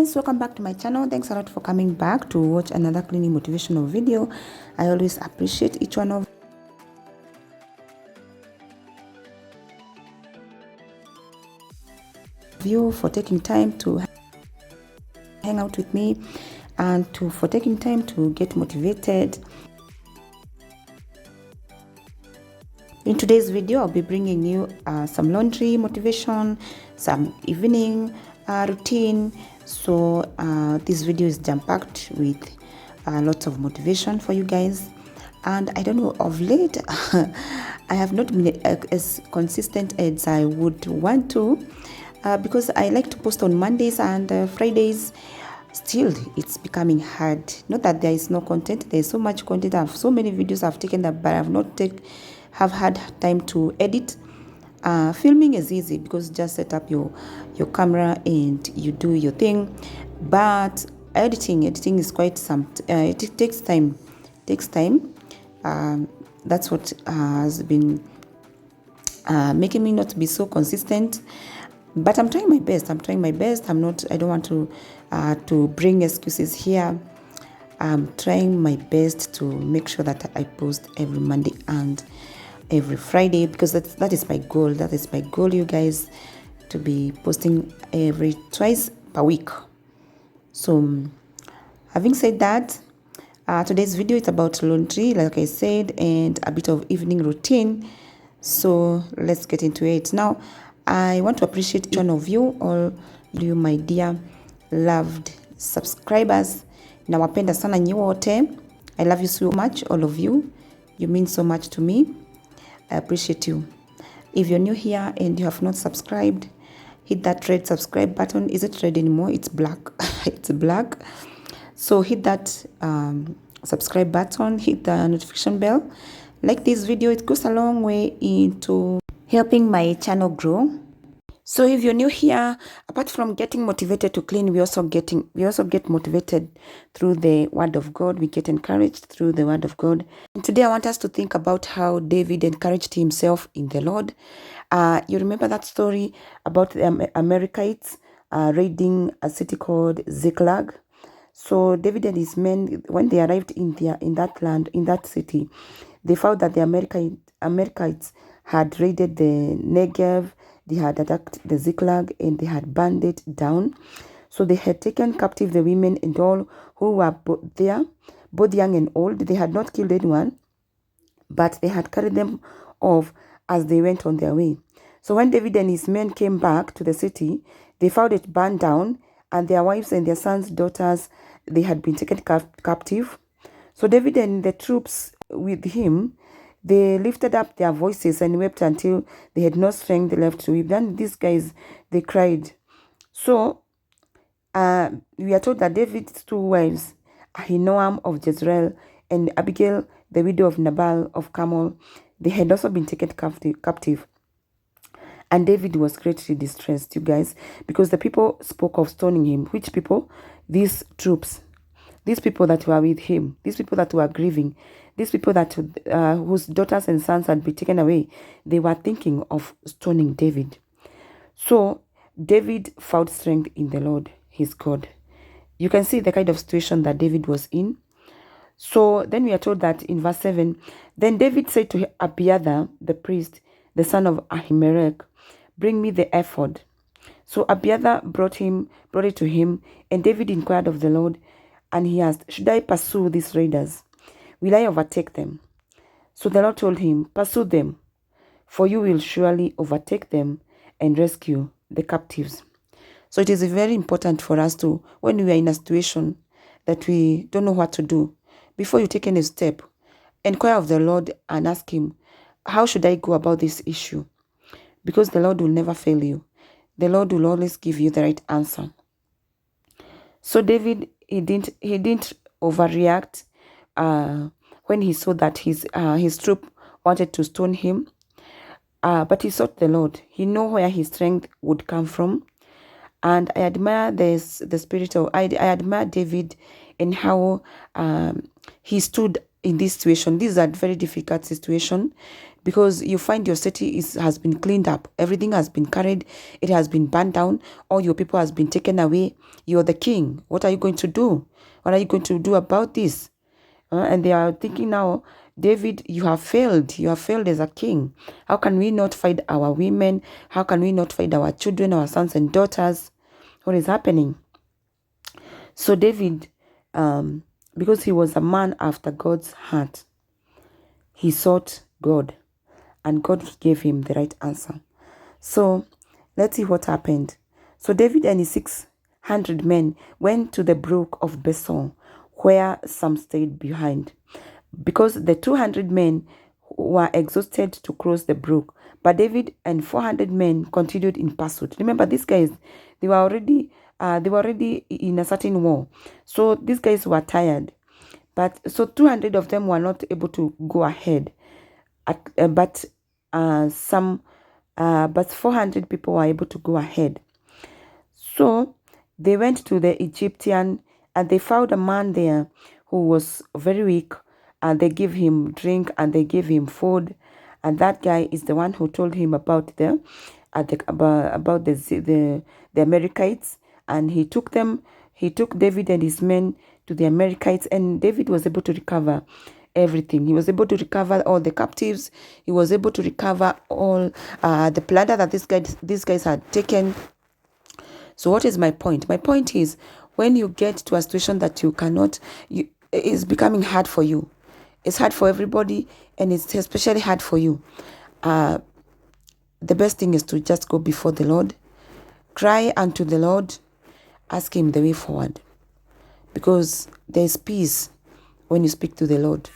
Guys, welcome back to my channel. Thanks a lot for coming back to watch another cleaning motivational video. I always appreciate each one of you for taking time to hang out with me and for taking time to get motivated. In today's video, I'll be bringing you some laundry motivation, some evening routine. So this video is jam-packed with lots of motivation for you guys. And I don't know, of late I have not been as consistent as I would want to because I like to post on Mondays and Fridays. Still, it's becoming hard. Not that there is no content, there is so much content. I have so many videos I've taken up, but I have not have had time to edit. Filming is easy because just set up your camera and you do your thing, but editing is quite it takes time. That's what has been making me not be so consistent, but I'm trying my best. I don't want to bring excuses here. I'm trying my best to make sure that I post every Monday and every Friday, because that is my goal. That is my goal, you guys, to be posting twice per week. So having said that, today's video is about laundry, like I said, and a bit of evening routine. So let's get into it. Now I want to appreciate each one of you, all you my dear loved subscribers. Nawapenda sana nyote. I love you so much, all of you. You mean so much to me. I appreciate you. If you're new here and you have not subscribed, hit that red subscribe button. Is it red anymore? It's black. It's black. So hit that subscribe button, hit the notification bell. Like this video, it goes a long way into helping my channel grow. So if you're new here, apart from getting motivated to clean, we also get motivated through the word of God. We get encouraged through the word of God. And today I want us to think about how David encouraged himself in the Lord. You remember that story about the Amalekites raiding a city called Ziklag? So David and his men, when they arrived in that land, in that city, they found that the Amalekites had raided the Negev. They had attacked the Ziklag and they had burned it down. So they had taken captive the women and all who were there, both young and old. They had not killed anyone, but they had carried them off as they went on their way. So when David and his men came back to the city, they found it burned down, and their wives and their sons' daughters, they had been taken captive. So David and the troops with him, they lifted up their voices and wept until they had no strength left to weep. Then these guys, they cried. So we are told that David's two wives, Ahinoam of Jezreel and Abigail, the widow of Nabal of Carmel, they had also been taken captive. And David was greatly distressed, you guys, because the people spoke of stoning him. Which people? These troops. These people that were with him. These people that were grieving. These people that whose daughters and sons had been taken away. They were thinking of stoning David. So David found strength in the Lord, his God. You can see the kind of situation that David was in. So then we are told that in verse 7, then David said to Abiathar, the priest, the son of Ahimelech, bring me the ephod. So Abiathar brought it to him, and David inquired of the Lord, and he asked, should I pursue these raiders? Will I overtake them? So the Lord told him, pursue them, for you will surely overtake them and rescue the captives. So it is very important for us to, when we are in a situation that we don't know what to do, before you take any step, inquire of the Lord and ask him, how should I go about this issue? Because the Lord will never fail you. The Lord will always give you the right answer. So David, he didn't overreact when he saw that his troop wanted to stone him. But he sought the Lord. He knew where his strength would come from. And I admire the spirit of, I admire David and how he stood in this situation. This is a very difficult situation because you find your city has been cleaned up. Everything has been carried. It has been burned down. All your people has been taken away. You're the king. What are you going to do? What are you going to do about this? And they are thinking now, David, you have failed. You have failed as a king. How can we not find our women? How can we not find our children, our sons and daughters? What is happening? So David, because he was a man after God's heart, he sought God, and God gave him the right answer. So let's see what happened. So David and his 600 men went to the brook of Besor, where some stayed behind, because the 200 men were exhausted to cross the brook. But David and 400 men continued in pursuit. Remember, these guys, they were already in a certain war. So these guys were tired. But so 200 of them were not able to go ahead. But 400 people were able to go ahead. So they went to the Egyptian, and they found a man there who was very weak, and they gave him drink and they gave him food. And that guy is the one who told him about the Amalekites, and he took David and his men to the Amalekites, and David was able to recover everything. He was able to recover all the captives. He was able to recover all the plunder that these guys had taken. So what is my point? My point is, when you get to a situation that you cannot, it's becoming hard for you. It's hard for everybody, and it's especially hard for you. The best thing is to just go before the Lord, cry unto the Lord, ask him the way forward, because there's peace when you speak to the Lord.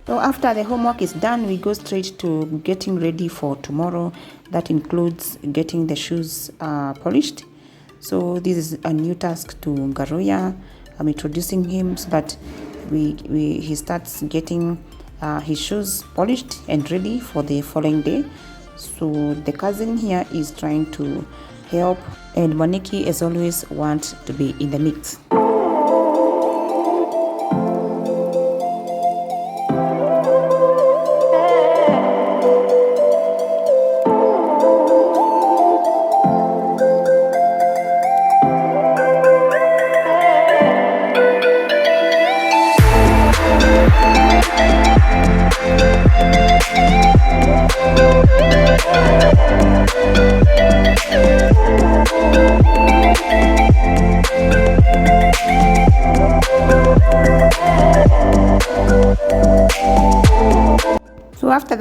So after the homework is done, we go straight to getting ready for tomorrow. That includes getting the shoes polished. So this is a new task to Garoya. I'm introducing him so that he starts getting his shoes polished and ready for the following day. So the cousin here is trying to help, and Moniki, as always, wants to be in the mix.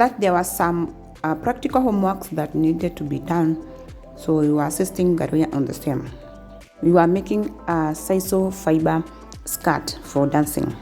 that, there were some practical homeworks that needed to be done, so we were assisting Garuya on the same. We were making a sisal fiber skirt for dancing.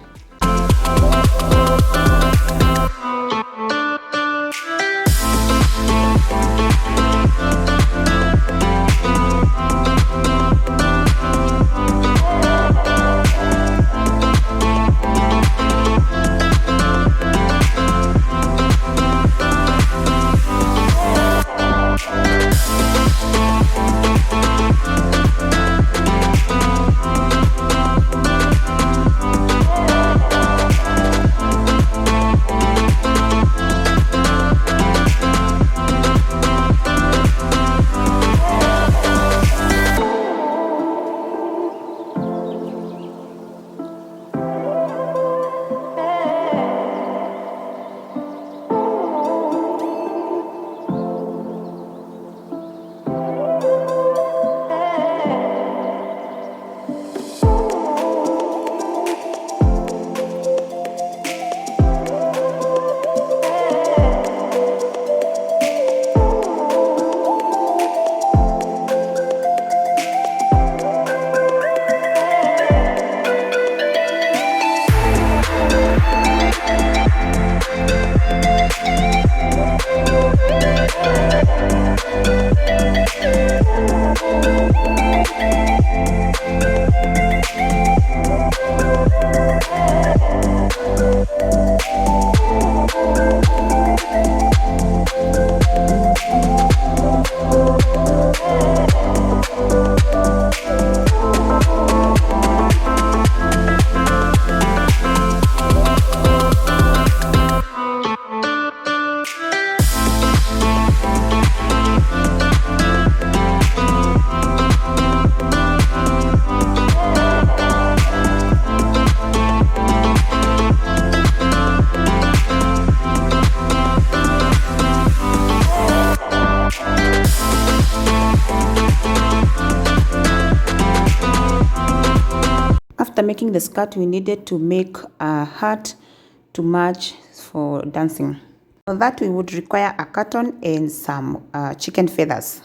After making the skirt, we needed to make a hat to match for dancing. For that, we would require a cotton and some chicken feathers.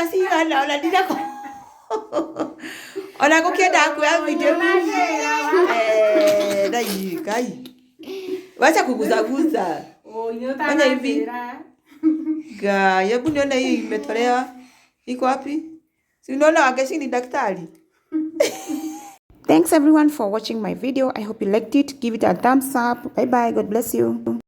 ona cigana ona ndirako ona gũkĩenda kuoya video dai kai wacha kuguzaguza fanya hivi hebu nione hii imetolewa iko wapi si unaona wangeshi ni daktari. Thanks everyone for watching my video. I hope you liked it. Give it a thumbs up. Bye bye. God bless you.